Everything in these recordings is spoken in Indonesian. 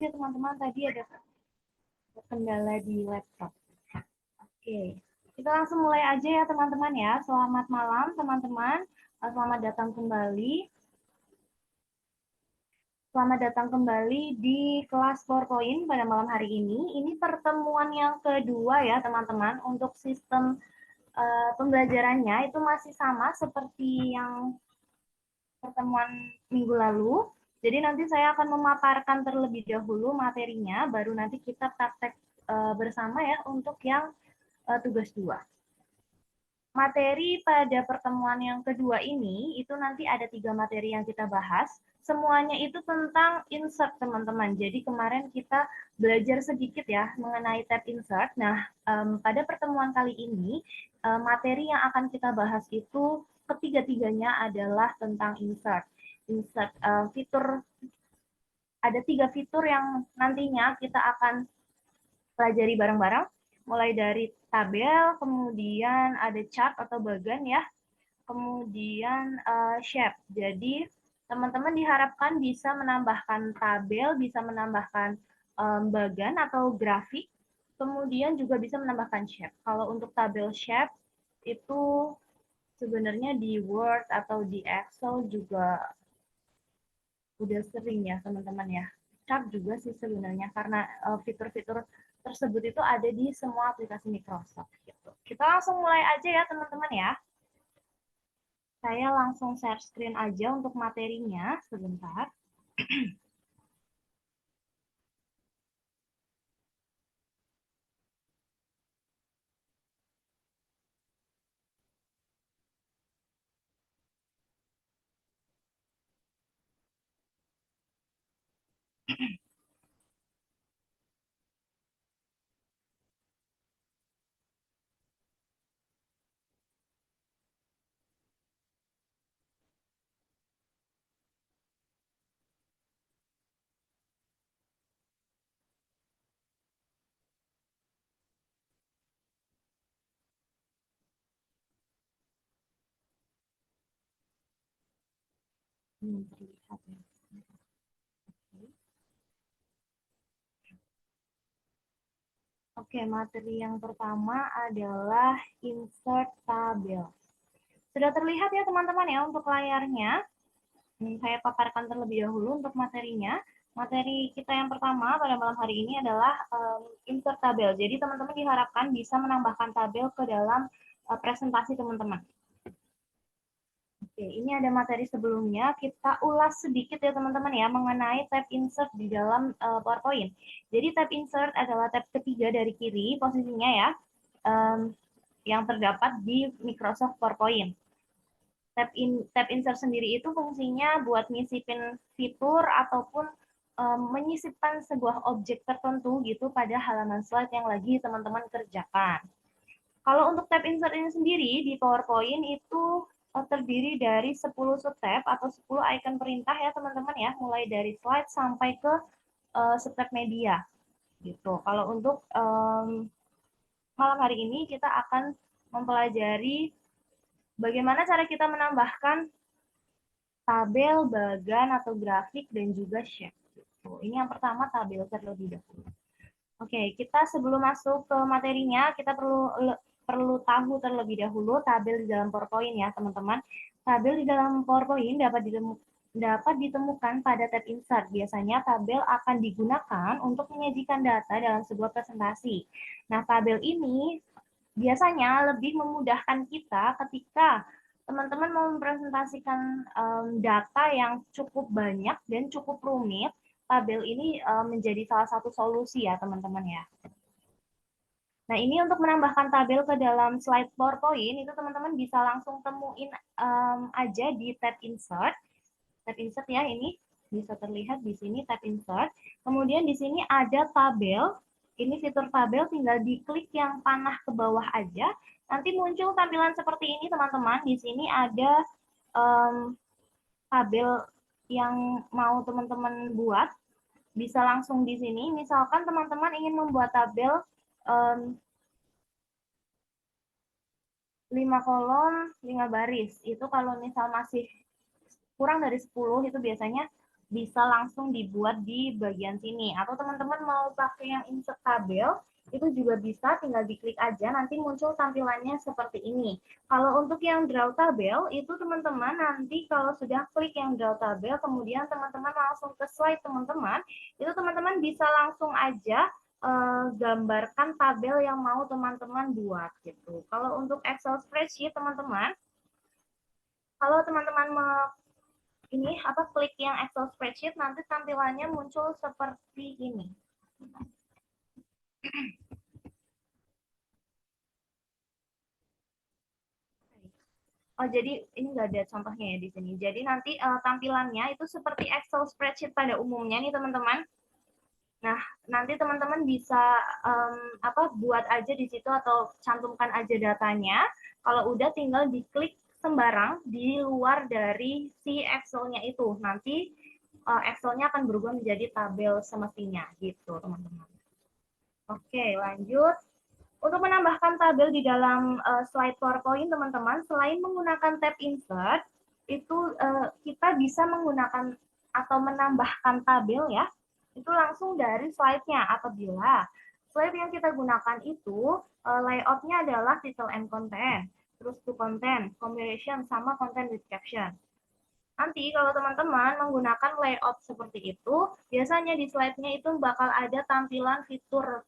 Ya teman-teman, tadi ada kendala di laptop. Oke, kita langsung mulai aja ya teman-teman ya. Selamat malam teman-teman. Selamat datang kembali. Selamat datang kembali di kelas PowerPoint pada malam hari ini. Ini pertemuan yang kedua ya teman-teman. Untuk sistem pembelajarannya itu masih sama seperti yang pertemuan minggu lalu. Jadi nanti saya akan memaparkan terlebih dahulu materinya, baru nanti kita praktek bersama ya untuk yang tugas 2. Materi pada pertemuan yang kedua ini, itu nanti ada 3 materi yang kita bahas. Semuanya itu tentang insert, teman-teman. Jadi kemarin kita belajar sedikit ya mengenai tab insert. Nah, pada pertemuan kali ini, materi yang akan kita bahas itu ketiga-tiganya adalah tentang insert. Insert fitur, ada 3 fitur yang nantinya kita akan pelajari bareng-bareng, mulai dari tabel, kemudian ada chart atau bagan ya, kemudian shape. Jadi teman-teman diharapkan bisa menambahkan tabel, bisa menambahkan bagan atau grafik, kemudian juga bisa menambahkan shape. Kalau untuk tabel shape itu sebenarnya di Word atau di Excel juga udah sering ya teman-teman ya. Chart juga sih sebenarnya karena fitur-fitur tersebut itu ada di semua aplikasi Microsoft gitu. Kita langsung mulai aja ya teman-teman ya. Saya langsung share screen aja untuk materinya sebentar. Terlihat ya. Oke, materi yang pertama adalah insert tabel. Sudah terlihat ya teman-teman ya untuk layarnya. Saya paparkan terlebih dahulu untuk materinya. Materi kita yang pertama pada malam hari ini adalah insert tabel. Jadi teman-teman diharapkan bisa menambahkan tabel ke dalam presentasi teman-teman. Oke, ini ada materi sebelumnya. Kita ulas sedikit ya teman-teman ya mengenai tab insert di dalam PowerPoint. Jadi tab insert adalah tab ketiga dari kiri posisinya ya, yang terdapat di Microsoft PowerPoint. Tab insert sendiri itu fungsinya buat nyisipin fitur ataupun menyisipkan sebuah objek tertentu gitu pada halaman slide yang lagi teman-teman kerjakan. Kalau untuk tab insert ini sendiri di PowerPoint itu terdiri dari 10 subtab atau 10 icon perintah ya teman-teman ya, mulai dari slide sampai ke subtab media gitu. Kalau untuk malam hari ini kita akan mempelajari bagaimana cara kita menambahkan tabel, bagan atau grafik dan juga shape. Gitu. Ini yang pertama tabel terlebih dahulu. Oke, kita sebelum masuk ke materinya, kita perlu tahu terlebih dahulu tabel di dalam PowerPoint ya, teman-teman. Tabel di dalam PowerPoint dapat ditemukan pada tab insert. Biasanya tabel akan digunakan untuk menyajikan data dalam sebuah presentasi. Nah, tabel ini biasanya lebih memudahkan kita ketika teman-teman mau mempresentasikan data yang cukup banyak dan cukup rumit. Tabel ini menjadi salah satu solusi ya teman-teman ya. Nah, ini untuk menambahkan tabel ke dalam slide PowerPoint, itu teman-teman bisa langsung temuin aja di tab Insert. Tab Insert ya, ini bisa terlihat di sini tab Insert. Kemudian di sini ada tabel. Ini fitur tabel, tinggal diklik yang panah ke bawah aja. Nanti muncul tampilan seperti ini, teman-teman. Di sini ada tabel yang mau teman-teman buat. Bisa langsung di sini. Misalkan teman-teman ingin membuat tabel 5 kolom, 5 baris. Itu kalau misal masih kurang dari 10 itu biasanya bisa langsung dibuat di bagian sini. Atau teman-teman mau pakai yang insert tabel, itu juga bisa, tinggal diklik aja, nanti muncul tampilannya seperti ini. Kalau untuk yang draw tabel, itu teman-teman nanti kalau sudah klik yang draw tabel, kemudian teman-teman langsung ke slide teman-teman, itu teman-teman bisa langsung aja gambarkan tabel yang mau teman-teman buat gitu. Kalau untuk Excel spreadsheet teman-teman, kalau teman-teman ini apa klik yang Excel spreadsheet, nanti tampilannya muncul seperti ini. Oh, jadi ini nggak ada contohnya ya di sini. Jadi nanti tampilannya itu seperti Excel spreadsheet pada umumnya nih teman-teman. Nah, nanti teman-teman bisa buat aja di situ atau cantumkan aja datanya. Kalau udah tinggal diklik sembarang di luar dari si Excel-nya itu. Nanti Excel-nya akan berubah menjadi tabel semestinya gitu, teman-teman. Oke, lanjut. Untuk menambahkan tabel di dalam slide PowerPoint, teman-teman, selain menggunakan tab insert, itu kita bisa menggunakan atau menambahkan tabel ya, itu langsung dari slide-nya apabila slide yang kita gunakan itu layout-nya adalah title and content, terus to content, combination, sama content with caption. Nanti kalau teman-teman menggunakan layout seperti itu, biasanya di slide-nya itu bakal ada tampilan fitur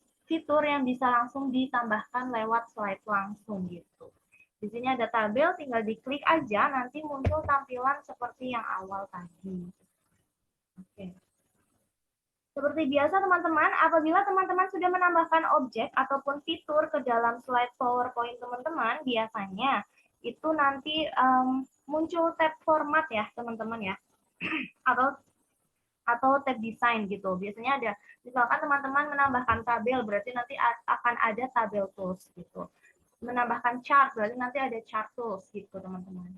yang bisa langsung ditambahkan lewat slide langsung gitu. Di sini ada tabel, tinggal diklik aja, nanti muncul tampilan seperti yang awal tadi. Oke. Seperti biasa teman-teman, apabila teman-teman sudah menambahkan objek ataupun fitur ke dalam slide PowerPoint teman-teman, biasanya itu nanti muncul tab format ya teman-teman ya, atau tab design gitu. Biasanya ada, misalkan teman-teman menambahkan tabel, berarti nanti akan ada tabel tools gitu. Menambahkan chart, berarti nanti ada chart tools gitu teman-teman.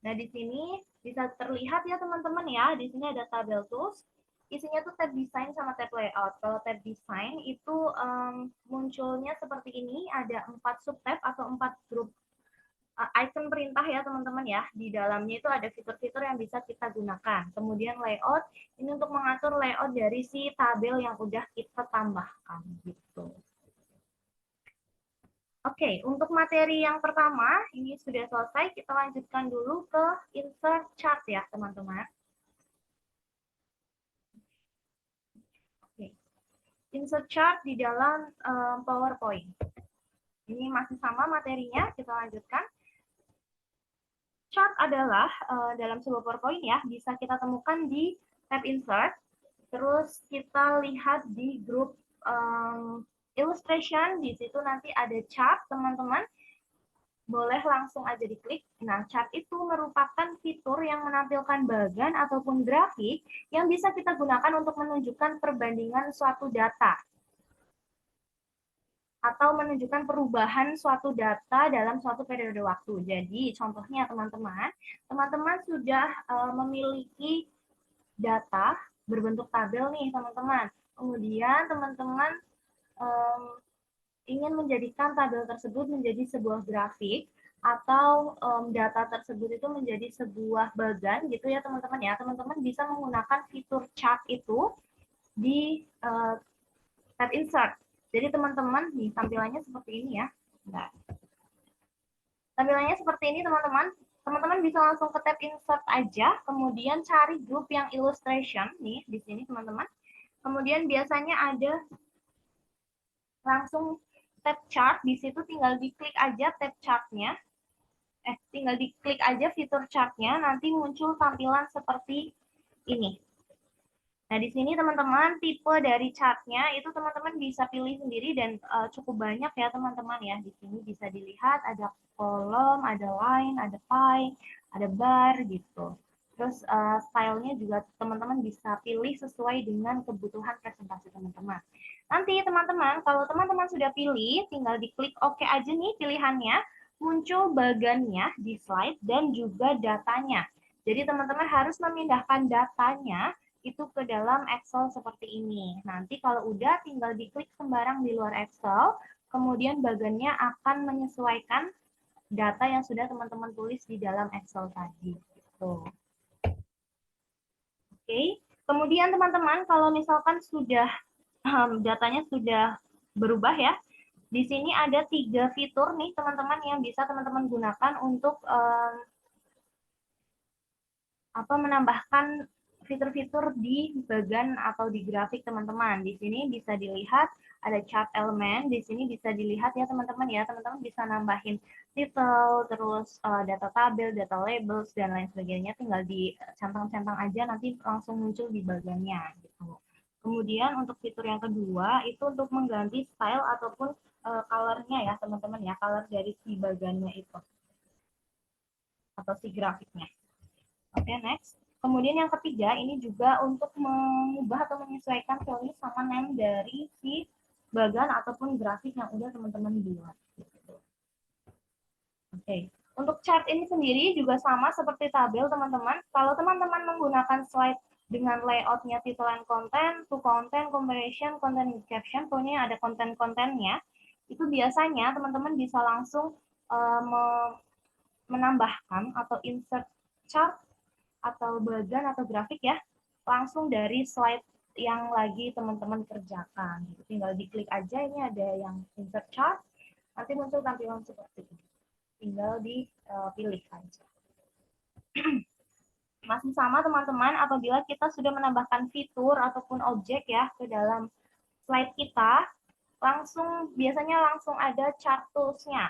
Nah di sini bisa terlihat ya teman-teman ya, di sini ada tabel tools. Isinya tuh tab design sama tab layout. Kalau tab design itu munculnya seperti ini, ada 4 subtab atau 4 grup icon perintah ya teman-teman ya. Di dalamnya itu ada fitur-fitur yang bisa kita gunakan. Kemudian layout, ini untuk mengatur layout dari si tabel yang udah kita tambahkan gitu. Oke, untuk materi yang pertama, ini sudah selesai. Kita lanjutkan dulu ke insert chart ya teman-teman. Oke. Insert chart di dalam PowerPoint. Ini masih sama materinya, kita lanjutkan. Chart adalah dalam sebuah PowerPoint ya, bisa kita temukan di tab insert, terus kita lihat di grup illustration, di situ nanti ada chart teman-teman, boleh langsung aja diklik. Nah, chart itu merupakan fitur yang menampilkan bagan ataupun grafik yang bisa kita gunakan untuk menunjukkan perbandingan suatu data atau menunjukkan perubahan suatu data dalam suatu periode waktu. Jadi, contohnya teman-teman, teman-teman sudah memiliki data berbentuk tabel nih, teman-teman. Kemudian teman-teman ingin menjadikan tabel tersebut menjadi sebuah grafik atau data tersebut itu menjadi sebuah bagan gitu ya teman-teman ya. Teman-teman bisa menggunakan fitur chart itu di tab insert. Jadi teman-teman, nih tampilannya seperti ini ya. Nah, tampilannya seperti ini teman-teman. Teman-teman bisa langsung ke tab insert aja, kemudian cari grup yang illustration nih di sini teman-teman. Kemudian biasanya ada langsung tab chart, di situ tinggal diklik aja tab chartnya. Tinggal diklik aja fitur chartnya, nanti muncul tampilan seperti ini. Nah, di sini teman-teman, tipe dari chartnya itu teman-teman bisa pilih sendiri dan cukup banyak ya teman-teman ya. Di sini bisa dilihat ada kolom, ada line, ada pie, ada bar gitu. Terus stylenya juga teman-teman bisa pilih sesuai dengan kebutuhan presentasi teman-teman. Nanti teman-teman, kalau teman-teman sudah pilih, tinggal diklik OK aja nih pilihannya, muncul bagannya di slide dan juga datanya. Jadi teman-teman harus memindahkan datanya itu ke dalam Excel seperti ini. Nanti kalau udah tinggal diklik sembarang di luar Excel, kemudian bagannya akan menyesuaikan data yang sudah teman-teman tulis di dalam Excel tadi. Gitu. Oke, Kemudian teman-teman, kalau misalkan sudah datanya sudah berubah ya, di sini ada 3 fitur nih teman-teman yang bisa teman-teman gunakan untuk menambahkan fitur-fitur di bagian atau di grafik teman-teman. Di sini bisa dilihat ada chart elemen, di sini bisa dilihat ya teman-teman ya, teman-teman bisa nambahin title, terus data tabel, data labels, dan lain sebagainya, tinggal dicentang-centang aja nanti langsung muncul di bagiannya gitu. Kemudian untuk fitur yang kedua itu untuk mengganti style ataupun color-nya ya teman-teman ya, color dari si bagiannya itu atau si grafiknya. Oke, next. Kemudian yang ketiga, ini juga untuk mengubah atau menyesuaikan value sama name dari si bagan ataupun grafik yang udah teman-teman buat. Oke. Untuk chart ini sendiri juga sama seperti tabel, teman-teman. Kalau teman-teman menggunakan slide dengan layoutnya title and content, to content, comparison, content caption, pokoknya ada konten-kontennya, itu biasanya teman-teman bisa langsung menambahkan atau insert chart atau bagan atau grafik ya, langsung dari slide yang lagi teman-teman kerjakan. Tinggal diklik aja, ini ada yang insert chart, nanti muncul tampilan seperti ini. Tinggal dipilih aja. Masih sama teman-teman, apabila kita sudah menambahkan fitur ataupun objek ya ke dalam slide kita, biasanya langsung ada chart tools-nya.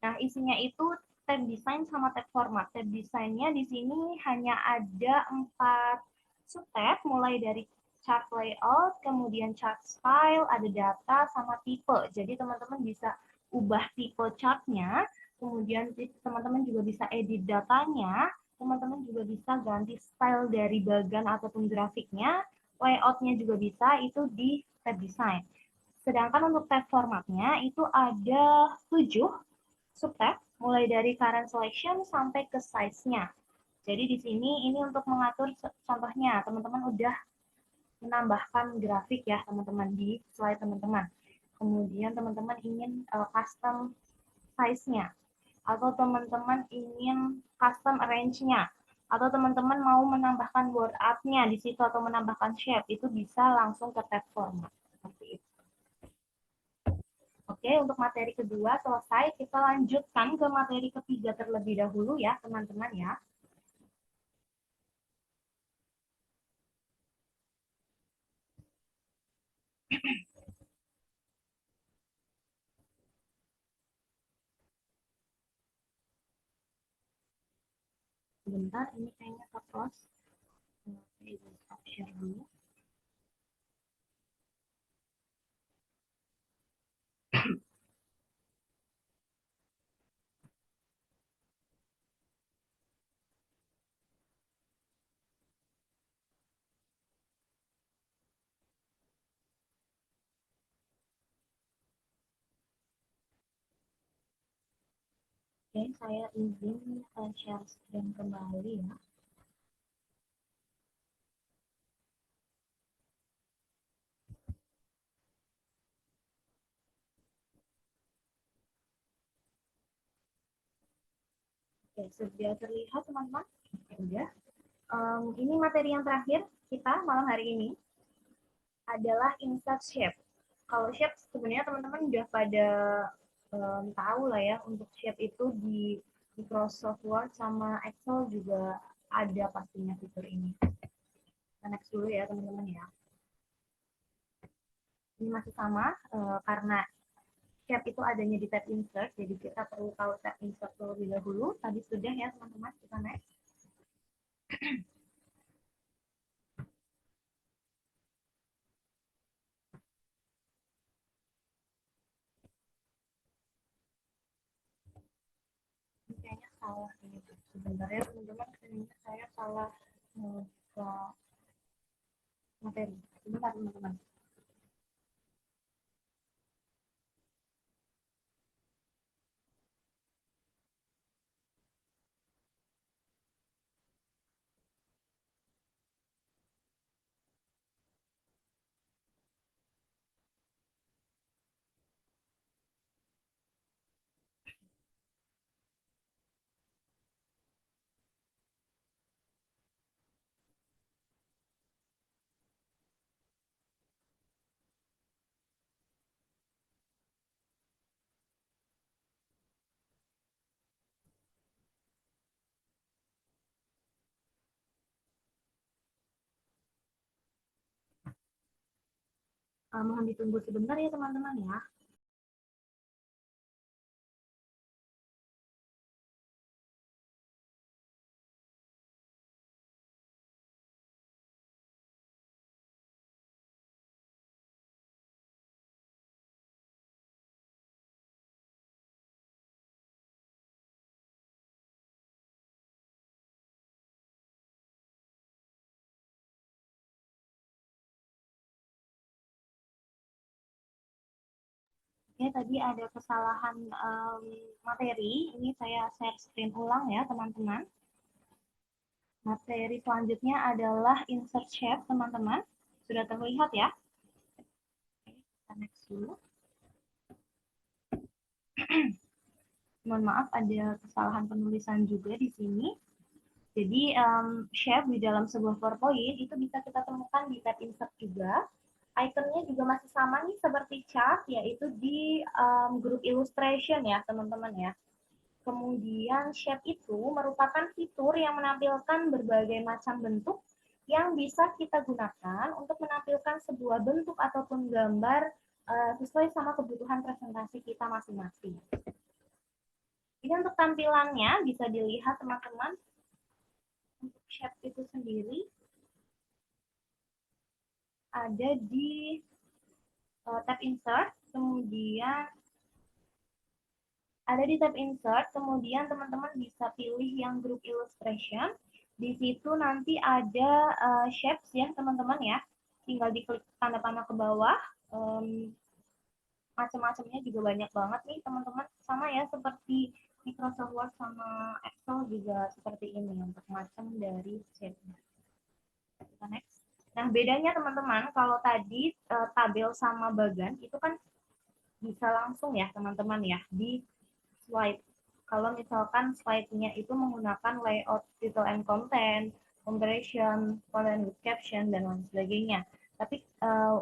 Nah, isinya itu tab design sama tab format. Tab desainnya di sini hanya ada 4 subtab, mulai dari chart layout, kemudian chart style, ada data, sama tipe. Jadi teman-teman bisa ubah tipe chartnya, kemudian teman-teman juga bisa edit datanya, teman-teman juga bisa ganti style dari bagan ataupun grafiknya, layoutnya juga bisa, itu di tab design. Sedangkan untuk tab formatnya itu ada 7 subtab, mulai dari current selection sampai ke size-nya. Jadi di sini ini untuk mengatur contohnya, teman-teman udah menambahkan grafik ya teman-teman di slide teman-teman. Kemudian teman-teman ingin custom size-nya, atau teman-teman ingin custom arrange-nya, atau teman-teman mau menambahkan word art-nya di situ atau menambahkan shape, itu bisa langsung ke tab format. Seperti itu. Oke, untuk materi kedua selesai, kita lanjutkan ke materi ketiga terlebih dahulu ya, teman-teman ya. Sebentar, ini kayaknya ke close. Share dulu. Oke, saya izin share screen kembali ya. Oke, sudah terlihat teman-teman? Sudah. Ini materi yang terakhir kita malam hari ini adalah insert shape. Kalau shape sebenarnya teman-teman udah pada tahu lah ya, untuk shape itu di Microsoft Word sama Excel juga ada pastinya fitur ini. Kita next dulu ya teman-teman ya. Ini masih sama karena shape itu adanya di tab insert, jadi kita perlu tahu tab insert terlebih dahulu. Tadi sudah ya teman-teman, kita next. Ini kayaknya salah ini. Sebentar ya teman-teman, kayaknya saya salah materi. Sebentar teman-teman. Mohon ditunggu sebentar ya teman-teman ya. Oke, tadi ada kesalahan materi. Ini saya share screen ulang ya teman-teman. Materi selanjutnya adalah insert shape teman-teman. Sudah terlihat ya? Oke, kita next dulu. Mohon maaf ada kesalahan penulisan juga di sini. Jadi shape di dalam sebuah PowerPoint itu bisa kita temukan di tab insert juga. Ikonnya juga masih sama nih seperti chart, yaitu di grup illustration ya teman-teman ya. Kemudian shape itu merupakan fitur yang menampilkan berbagai macam bentuk yang bisa kita gunakan untuk menampilkan sebuah bentuk ataupun gambar sesuai sama kebutuhan presentasi kita masing-masing. Jadi untuk tampilannya bisa dilihat teman-teman, untuk shape itu sendiri ada di tab insert, kemudian kemudian teman-teman bisa pilih yang group illustration. Di situ nanti ada shapes ya teman-teman ya. Tinggal diklik tanda panah ke bawah. Macam-macamnya juga banyak banget nih teman-teman. Sama ya seperti Microsoft Word sama Excel juga seperti ini untuk macam dari shape-nya. Kita next. Nah, bedanya teman-teman, kalau tadi tabel sama bagan itu kan bisa langsung ya teman-teman ya di slide. Kalau misalkan slide-nya itu menggunakan layout title and content, comparison, content with caption, dan lain sebagainya. Tapi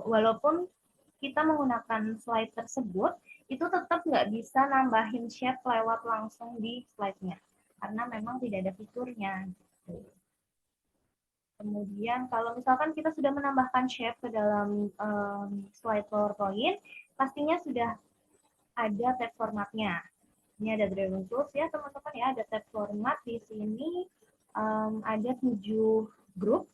walaupun kita menggunakan slide tersebut, itu tetap nggak bisa nambahin shape lewat langsung di slide-nya. Karena memang tidak ada fiturnya. Kemudian kalau misalkan kita sudah menambahkan shape ke dalam slide PowerPoint, pastinya sudah ada tab formatnya. Ini ada drawing tools ya teman-teman ya, ada tab format di sini ada 7 grup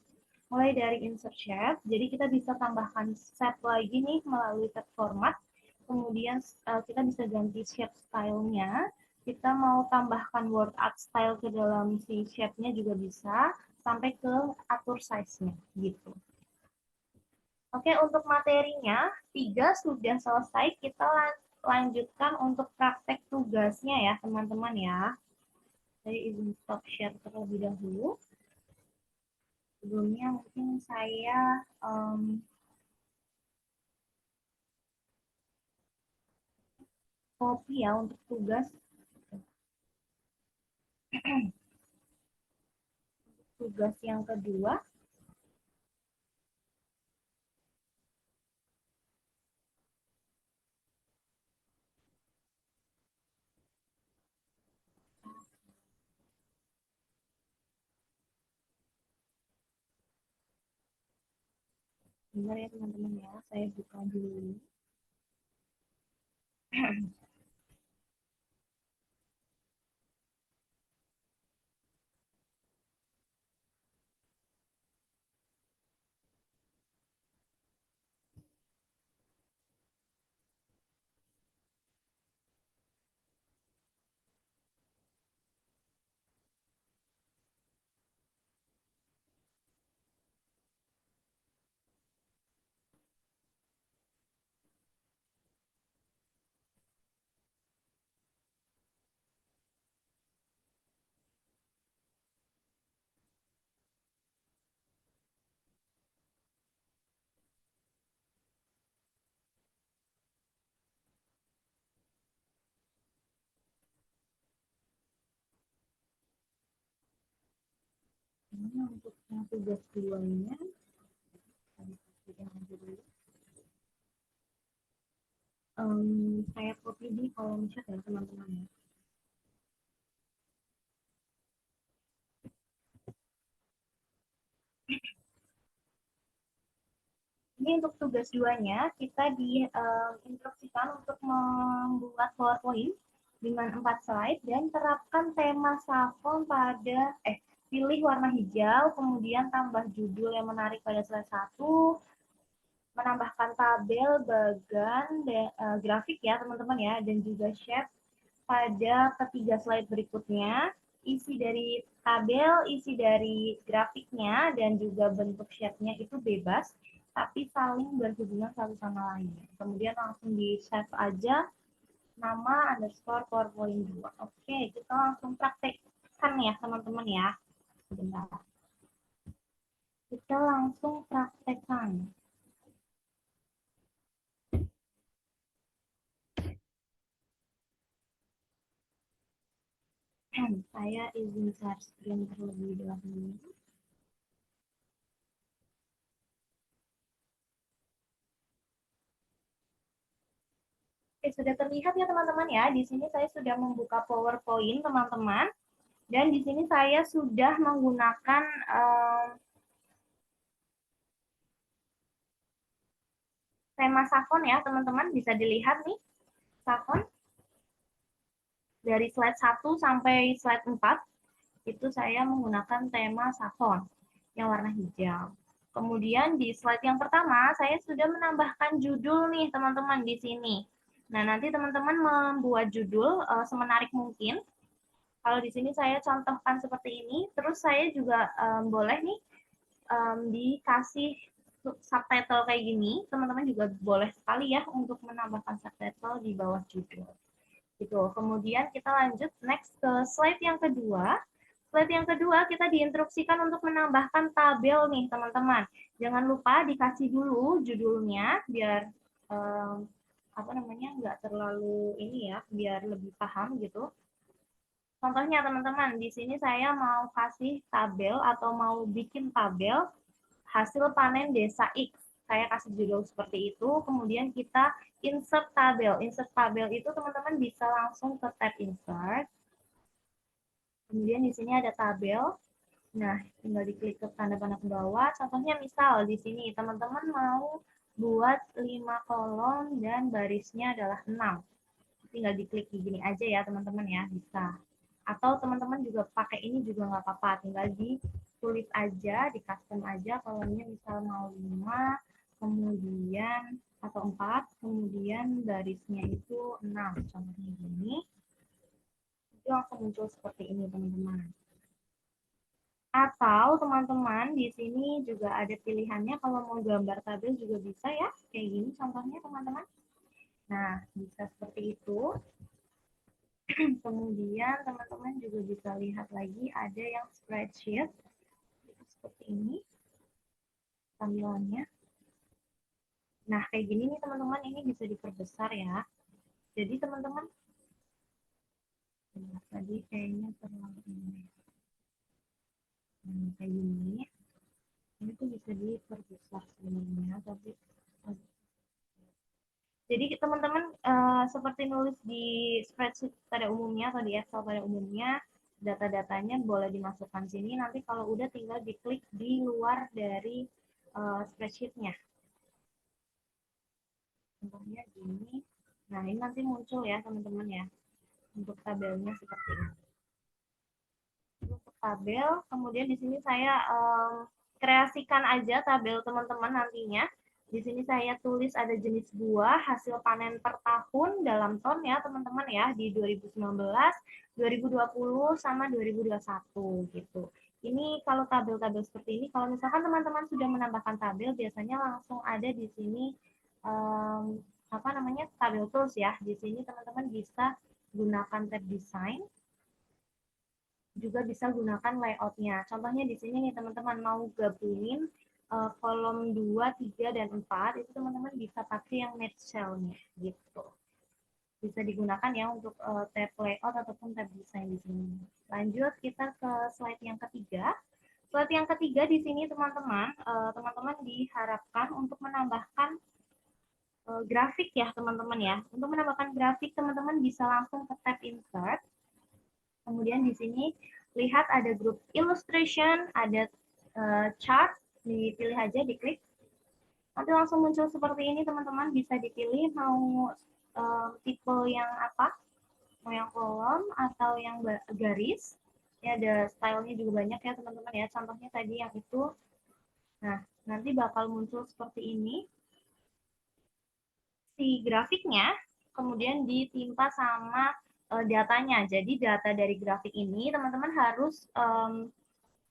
mulai dari insert shape. Jadi kita bisa tambahkan shape lagi nih melalui tab format. Kemudian kita bisa ganti shape style-nya. Kita mau tambahkan word art style ke dalam si shape-nya juga bisa, sampai ke atur size-nya gitu. Oke, untuk materinya 3 sudah selesai. Kita lanjutkan untuk praktek tugasnya ya teman-teman ya. Saya izin stop share terlebih dahulu. Sebelumnya mungkin saya copy ya untuk tugas tugas yang kedua. Bentar ya teman-teman ya, saya buka dulu. Ini untuk yang tugas keduanya, saya copy di kolom chat ya teman-teman ya. Ini untuk tugas 2-nya, kita diinstruksikan untuk membuat PowerPoint dengan 4 slide dan terapkan tema Savon pada, pilih warna hijau, kemudian tambah judul yang menarik pada slide 1, menambahkan tabel, bagan, grafik ya teman-teman ya, dan juga shape pada ketiga slide berikutnya. Isi dari tabel, isi dari grafiknya, dan juga bentuk shape-nya itu bebas, tapi saling berhubungan satu sama lain. Kemudian langsung di-save aja nama underscore PowerPoint 2. Oke, kita langsung praktekkan ya teman-teman ya. Sebentar. Kita langsung praktekkan. Saya izin share screen terlebih dahulu. Oke, sudah terlihat ya teman-teman ya. Di sini saya sudah membuka PowerPoint teman-teman. Dan di sini saya sudah menggunakan tema Savon ya teman-teman. Bisa dilihat nih, Savon. Dari slide 1 sampai slide 4, itu saya menggunakan tema Savon yang warna hijau. Kemudian di slide yang pertama, saya sudah menambahkan judul nih teman-teman di sini. Nah, nanti teman-teman membuat judul semenarik mungkin. Kalau di sini saya contohkan seperti ini, terus saya juga boleh nih dikasih subtitle kayak gini, teman-teman juga boleh sekali ya untuk menambahkan subtitle di bawah judul. Gitu. Kemudian kita lanjut next ke slide yang kedua. Slide yang kedua kita diinstruksikan untuk menambahkan tabel nih teman-teman. Jangan lupa dikasih dulu judulnya biar apa namanya nggak terlalu ini ya, biar lebih paham gitu. Contohnya teman-teman, di sini saya mau kasih tabel atau mau bikin tabel hasil panen desa X. Saya kasih judul seperti itu, kemudian kita insert tabel. Insert tabel itu teman-teman bisa langsung ke tab insert. Kemudian di sini ada tabel. Nah, tinggal diklik ke tanda panah ke bawah. Contohnya misal di sini teman-teman mau buat 5 kolom dan barisnya adalah 6. Tinggal diklik di gini aja ya teman-teman ya, bisa. Atau teman-teman juga pakai ini juga nggak apa-apa, tinggal ditulis aja, di custom aja kolomnya misal mau 5, kemudian atau 4, kemudian barisnya itu 6, contohnya gini. Itu langsung muncul seperti ini teman-teman. Atau teman-teman di sini juga ada pilihannya kalau mau gambar tabel juga bisa ya, kayak gini contohnya teman-teman. Nah, bisa seperti itu. Kemudian teman-teman juga bisa lihat lagi ada yang spreadsheet seperti ini tampilannya. Nah, kayak gini nih teman-teman, ini bisa diperbesar ya. Jadi teman-teman, tadi kayaknya terlalu ini. Nah, kayak gini, ini tuh bisa diperbesar sebenarnya, tapi jadi teman-teman seperti nulis di spreadsheet pada umumnya atau di Excel pada umumnya, data-datanya boleh dimasukkan sini. Nanti kalau udah tinggal diklik di luar dari spreadsheet-nya. Contohnya gini. Nah, ini nanti muncul ya teman-teman ya. Untuk tabelnya seperti ini. Untuk tabel, kemudian di sini saya kreasikan aja tabel teman-teman nantinya. Di sini saya tulis ada jenis buah, hasil panen per tahun dalam ton ya teman-teman ya, di 2019, 2020, sama 2021 gitu. Ini kalau tabel-tabel seperti ini, kalau misalkan teman-teman sudah menambahkan tabel, biasanya langsung ada di sini apa namanya tabel tools ya. Di sini teman-teman bisa gunakan tab design, juga bisa gunakan layout-nya. Contohnya di sini nih teman-teman mau gabungin kolom 2, 3, dan 4, itu teman-teman bisa pakai yang match cell-nya gitu. Bisa digunakan ya untuk tab layout ataupun tab design di sini. Lanjut kita ke slide yang ketiga. Slide yang ketiga di sini teman-teman, teman-teman diharapkan untuk menambahkan grafik ya teman-teman ya. Untuk menambahkan grafik teman-teman bisa langsung ke tab insert. Kemudian di sini lihat ada grup illustration, ada chart, dipilih aja, diklik. Nanti langsung muncul seperti ini teman-teman, bisa dipilih mau tipe yang apa, mau yang kolom atau yang garis. Ya ada stylenya juga banyak ya teman-teman ya, contohnya tadi yang itu. Nah, nanti bakal muncul seperti ini si grafiknya, kemudian ditimpa sama datanya. Jadi data dari grafik ini teman-teman harus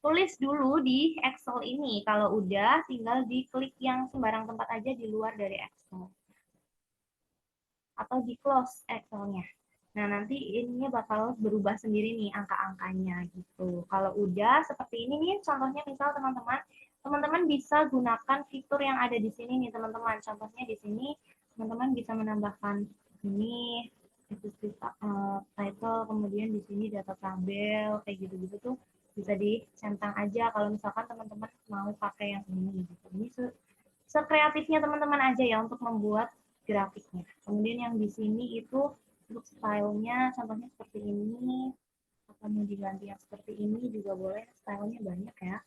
tulis dulu di Excel ini. Kalau udah, tinggal diklik yang sembarang tempat aja di luar dari Excel. Atau di close Excel-nya. Nah, nanti ininya bakal berubah sendiri nih angka-angkanya gitu. Kalau udah seperti ini nih, contohnya misal teman-teman, teman-teman bisa gunakan fitur yang ada di sini nih teman-teman. Contohnya di sini teman-teman bisa menambahkan ini itu title, kemudian di sini data tabel kayak gitu-gitu tuh bisa dicentang aja kalau misalkan teman-teman mau pakai yang ini gitu. Ini sekreatifnya teman-teman aja ya untuk membuat grafiknya. Kemudian yang di sini itu untuk stylenya contohnya seperti ini, atau mau diganti yang seperti ini juga boleh, stylenya banyak ya.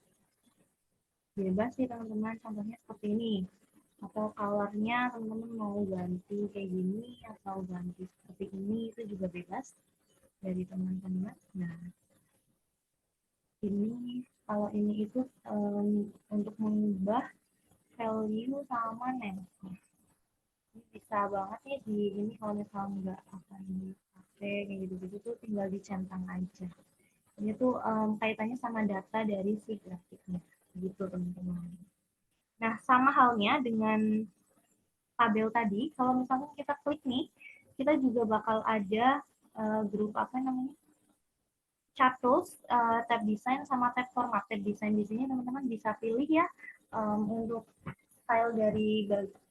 Bebas sih teman-teman, contohnya seperti ini. Atau colornya teman-teman mau ganti kayak gini atau ganti seperti ini, itu juga bebas dari teman-teman. Nah, ini kalau ini itu untuk mengubah value sama name. Ini bisa banget nih di ini kalau misalnya nggak akan dipakai kayak gitu-gitu tuh tinggal dicentang aja. Ini tuh kaitannya sama data dari si grafiknya gitu teman-teman. Nah sama halnya dengan tabel tadi, kalau misalnya kita klik nih, kita juga bakal ada grup apa namanya, chart tools, tab design sama tab format. Tab design di sini teman-teman bisa pilih ya untuk style dari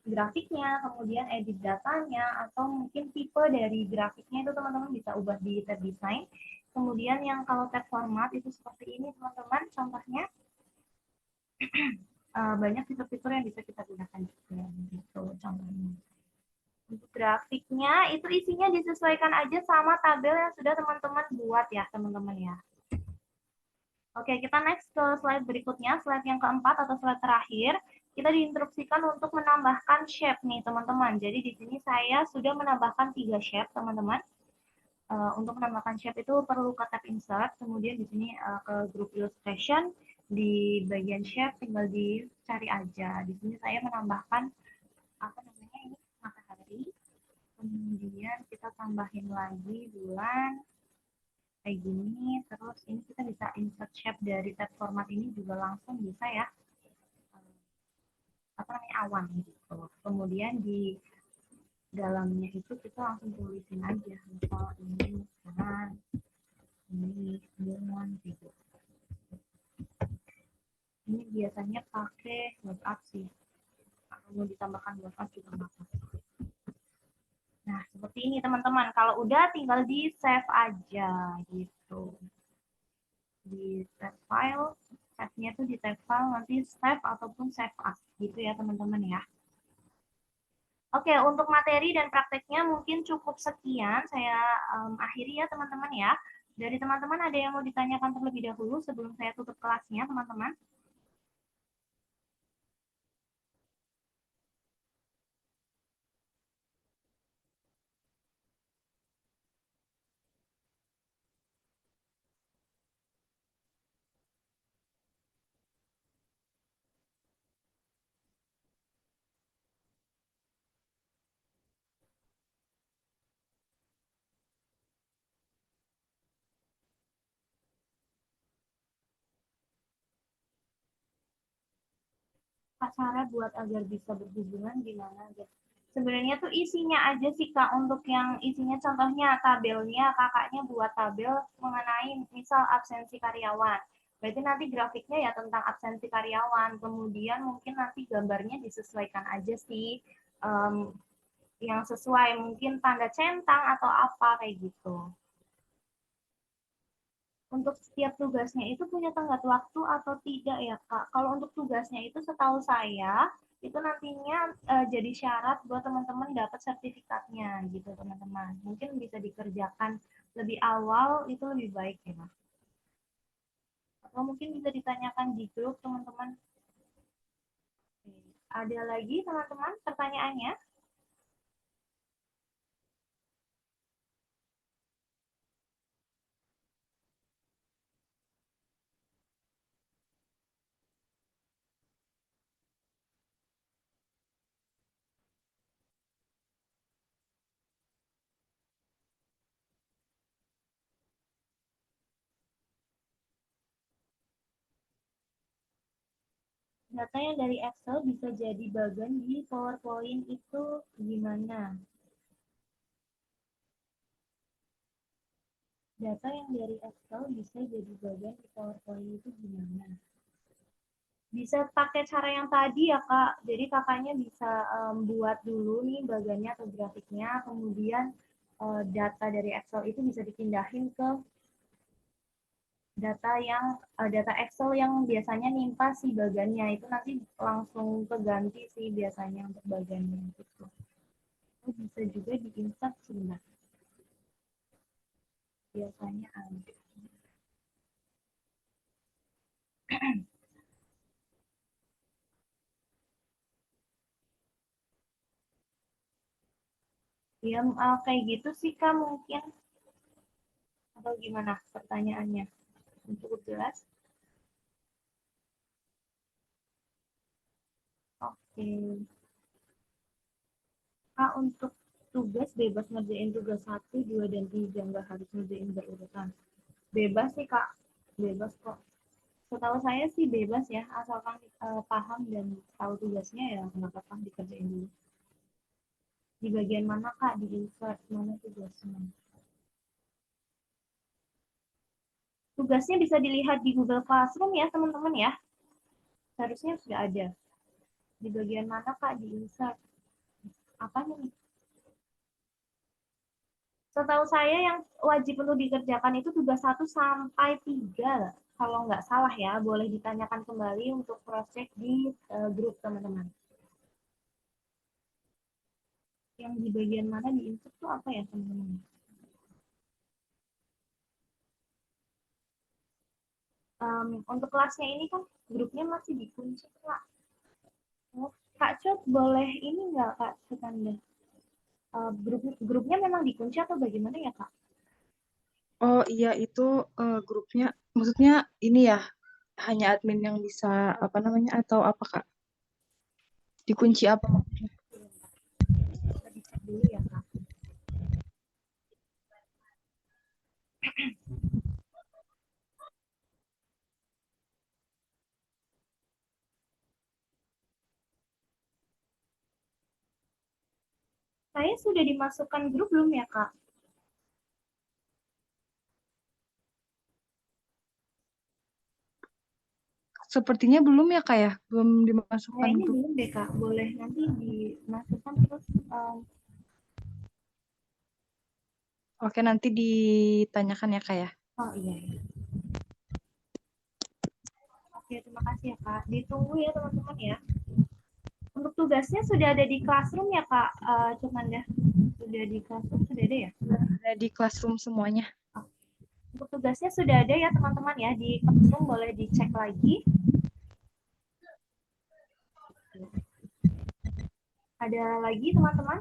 grafiknya, kemudian edit datanya, atau mungkin tipe dari grafiknya itu teman-teman bisa ubah di tab design. Kemudian yang kalau tab format itu seperti ini teman-teman, contohnya banyak fitur-fitur yang bisa kita gunakan juga gitu contohnya. Untuk grafiknya itu isinya disesuaikan aja sama tabel yang sudah teman-teman buat ya teman-teman ya. Oke, kita next ke slide berikutnya, slide yang keempat atau slide terakhir. Kita diinstruksikan untuk menambahkan shape nih teman-teman. Jadi di sini saya sudah menambahkan 3 shape teman-teman. Untuk menambahkan shape itu perlu ke tab insert, kemudian di sini ke group illustration, di bagian shape tinggal dicari aja. Di sini saya menambahkan apa namanya ini matahari, kemudian kita tambahin lagi bulan kayak gini, terus ini kita bisa insert shape dari tab format ini juga langsung bisa ya, apa namanya awan gitu. Kemudian di dalamnya itu kita langsung tulisin aja, misal ini kan ini moon gitu. Ini biasanya pakai WhatsApp sih. Kalau mau ditambahkan WhatsApp juga nggak apa-apa. Nah, seperti ini teman-teman. Kalau udah tinggal di save aja gitu. Di save file, save-nya tuh di save file, nanti save ataupun save as gitu ya teman-teman ya. Oke, untuk materi dan prakteknya mungkin cukup sekian. Saya akhiri ya teman-teman ya. Dari teman-teman ada yang mau ditanyakan terlebih dahulu sebelum saya tutup kelasnya teman-teman? Cara buat agar bisa berhubungan gimana guys? Sebenarnya tuh isinya aja sih Kak, untuk yang isinya contohnya tabelnya, kakaknya buat tabel mengenai misal absensi karyawan. Berarti nanti grafiknya ya tentang absensi karyawan, kemudian mungkin nanti gambarnya disesuaikan aja sih, um, yang sesuai mungkin tanda centang atau apa kayak gitu. Untuk setiap tugasnya itu punya tenggat waktu atau tidak ya Kak? Kalau untuk tugasnya itu setahu saya itu nantinya jadi syarat buat teman-teman dapat sertifikatnya gitu teman-teman. Mungkin bisa dikerjakan lebih awal itu lebih baik ya Mas. Atau mungkin bisa ditanyakan di grup teman-teman. Ada lagi teman-teman pertanyaannya? Data yang dari Excel bisa jadi bagian di PowerPoint itu gimana? Data yang dari Excel bisa jadi bagian di PowerPoint itu gimana? Bisa pakai cara yang tadi ya Kak. Jadi kakaknya bisa buat dulu nih bagiannya atau grafiknya, kemudian data dari Excel itu bisa dipindahin ke data Excel yang biasanya nimpa si bagiannya itu nanti langsung keganti sih biasanya untuk bagiannya gitu. Bisa juga diinsert sebenarnya. Biasanya ada. Ya kayak gitu sih Kak mungkin. Atau gimana pertanyaannya? Cukup jelas? Oke. Kak, untuk tugas bebas ngerjain tugas 1, 2, dan 3, nggak harus ngerjain berurutan. Bebas sih, Kak. Bebas kok. Setahu saya sih bebas ya, asalkan paham dan tahu tugasnya ya nggak apa-apa dikerjain dulu. Di bagian mana, Kak? Di insert, mana tugasnya? Tugasnya bisa dilihat di Google Classroom ya, teman-teman ya. Seharusnya sudah ada. Di bagian mana, Kak? Di insert. Apa nih? Setahu saya yang wajib untuk dikerjakan itu tugas 1 sampai 3. Kalau nggak salah ya, boleh ditanyakan kembali untuk cross-check di grup teman-teman. Yang di bagian mana di insert tuh apa ya teman-teman? Untuk kelasnya ini kan grupnya masih dikunci, Kak. Oh, Kak Cut, boleh ini nggak Kak Sukanda? Grupnya memang dikunci atau bagaimana ya Kak? Oh iya itu grupnya, maksudnya ini ya hanya admin yang bisa apa namanya atau apa Kak? Oh, Dikunci apa? bisa dicek dulu ya Kak. Saya sudah dimasukkan grup belum ya Kak? Sepertinya belum ya Kak ya, belum dimasukkan Kayaknya grup. belum deh Kak. Boleh nanti dimasukkan terus Oke nanti ditanyakan ya Kak ya. oh iya, iya. Oke, terima kasih ya Kak. Ditunggu ya teman-teman ya. Untuk tugasnya sudah ada di Classroom ya Kak? Cuman ya sudah di Classroom sudah ada ya? Ada di classroom semuanya. Oke. Untuk tugasnya sudah ada ya teman-teman ya di Classroom, boleh dicek lagi. Ada lagi teman-teman?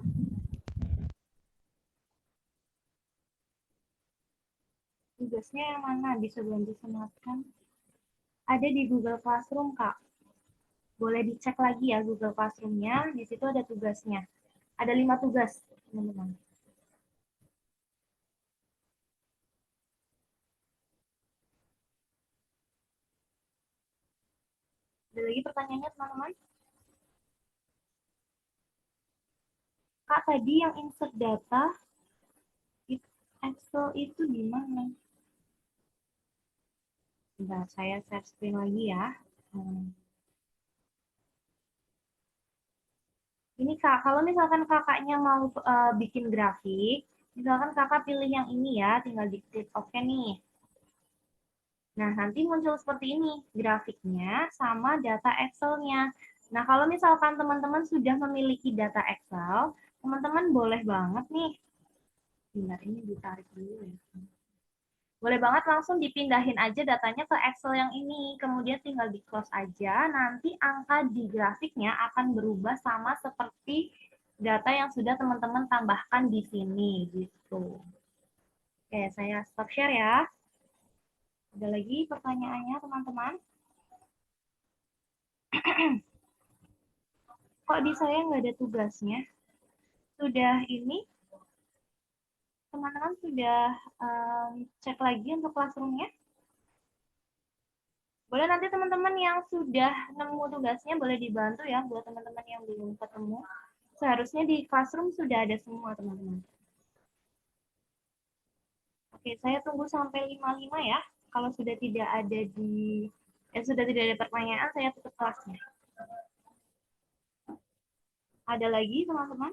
Tugasnya yang mana? Bisa bantu sematkan? Ada di Google Classroom Kak. Boleh dicek lagi ya Google Classroom-nya. Di situ ada tugasnya. Ada 5 tugas teman-teman. Ada lagi pertanyaannya teman-teman? Kak, tadi yang insert data Excel itu di mana? Bentar, saya share screen lagi ya. Ini Kak, kalau misalkan kakaknya mau bikin grafik, misalkan kakak pilih yang ini ya, tinggal diklik oke nih. Nah, nanti muncul seperti ini, grafiknya sama data Excel-nya. Nah, kalau misalkan teman-teman sudah memiliki data Excel, teman-teman boleh banget nih. Bentar, ini ditarik dulu ya. Boleh banget langsung dipindahin aja datanya ke Excel yang ini, kemudian tinggal di close aja, nanti angka di grafiknya akan berubah sama seperti data yang sudah teman-teman tambahkan di sini, gitu. Oke, saya stop share ya. Ada lagi pertanyaannya, teman-teman? Kok di saya nggak ada tugasnya? Sudah ini, teman-teman sudah cek lagi untuk classroom-nya? Boleh nanti teman-teman yang sudah nemu tugasnya boleh dibantu ya buat teman-teman yang belum ketemu. Seharusnya di classroom sudah ada semua teman-teman. Oke, saya tunggu sampai 55 ya. Kalau sudah tidak ada sudah tidak ada pertanyaan, saya tutup kelasnya. Ada lagi teman-teman?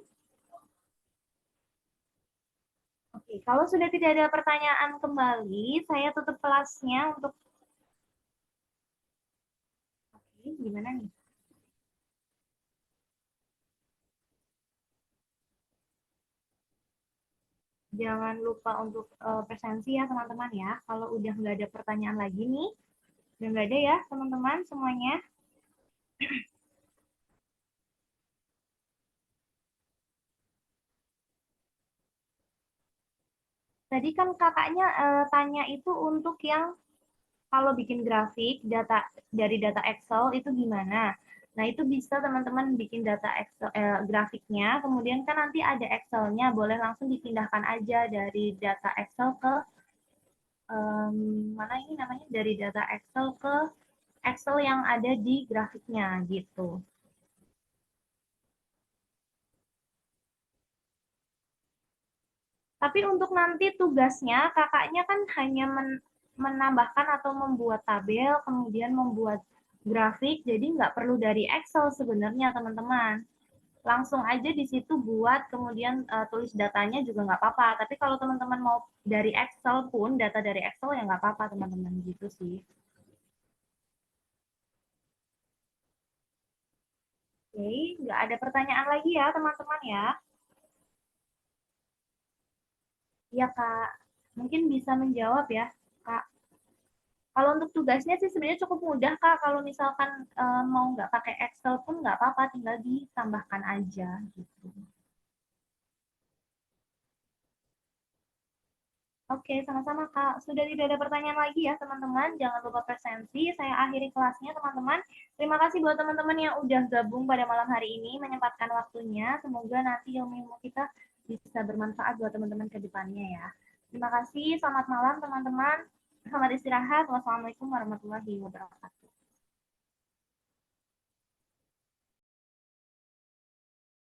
Oke, kalau sudah tidak ada pertanyaan kembali, saya tutup kelasnya untuk Oke, gimana nih? Jangan lupa untuk presensi ya teman-teman ya. Kalau udah nggak ada pertanyaan lagi nih, udah nggak ada ya teman-teman semuanya. Tadi kan kakaknya tanya itu untuk yang kalau bikin grafik data dari data Excel itu gimana? Nah, itu bisa teman-teman bikin data Excel grafiknya, kemudian kan nanti ada Excel-nya, boleh langsung dipindahkan aja dari data Excel ke mana ini namanya dari data Excel ke Excel yang ada di grafiknya gitu. Tapi untuk nanti tugasnya, kakaknya kan hanya menambahkan atau membuat tabel, kemudian membuat grafik, jadi nggak perlu dari Excel sebenarnya teman-teman. Langsung aja di situ buat, kemudian tulis datanya juga nggak apa-apa. Tapi kalau teman-teman mau dari Excel pun, data dari Excel ya nggak apa-apa teman-teman, gitu sih. Oke, nggak ada pertanyaan lagi ya teman-teman ya. Iya Kak, mungkin bisa menjawab ya Kak. Kalau untuk tugasnya sih sebenarnya cukup mudah Kak. Kalau misalkan mau nggak pakai Excel pun nggak apa-apa, tinggal ditambahkan aja gitu. Oke, sama-sama Kak. Sudah tidak ada pertanyaan lagi ya teman-teman. Jangan lupa presensi. Saya akhiri kelasnya teman-teman. Terima kasih buat teman-teman yang udah gabung pada malam hari ini, menyempatkan waktunya. Semoga nanti ilmu kita bisa bermanfaat buat teman-teman ke depannya ya. Terima kasih. Selamat malam teman-teman. Selamat istirahat. Wassalamualaikum warahmatullahi wabarakatuh.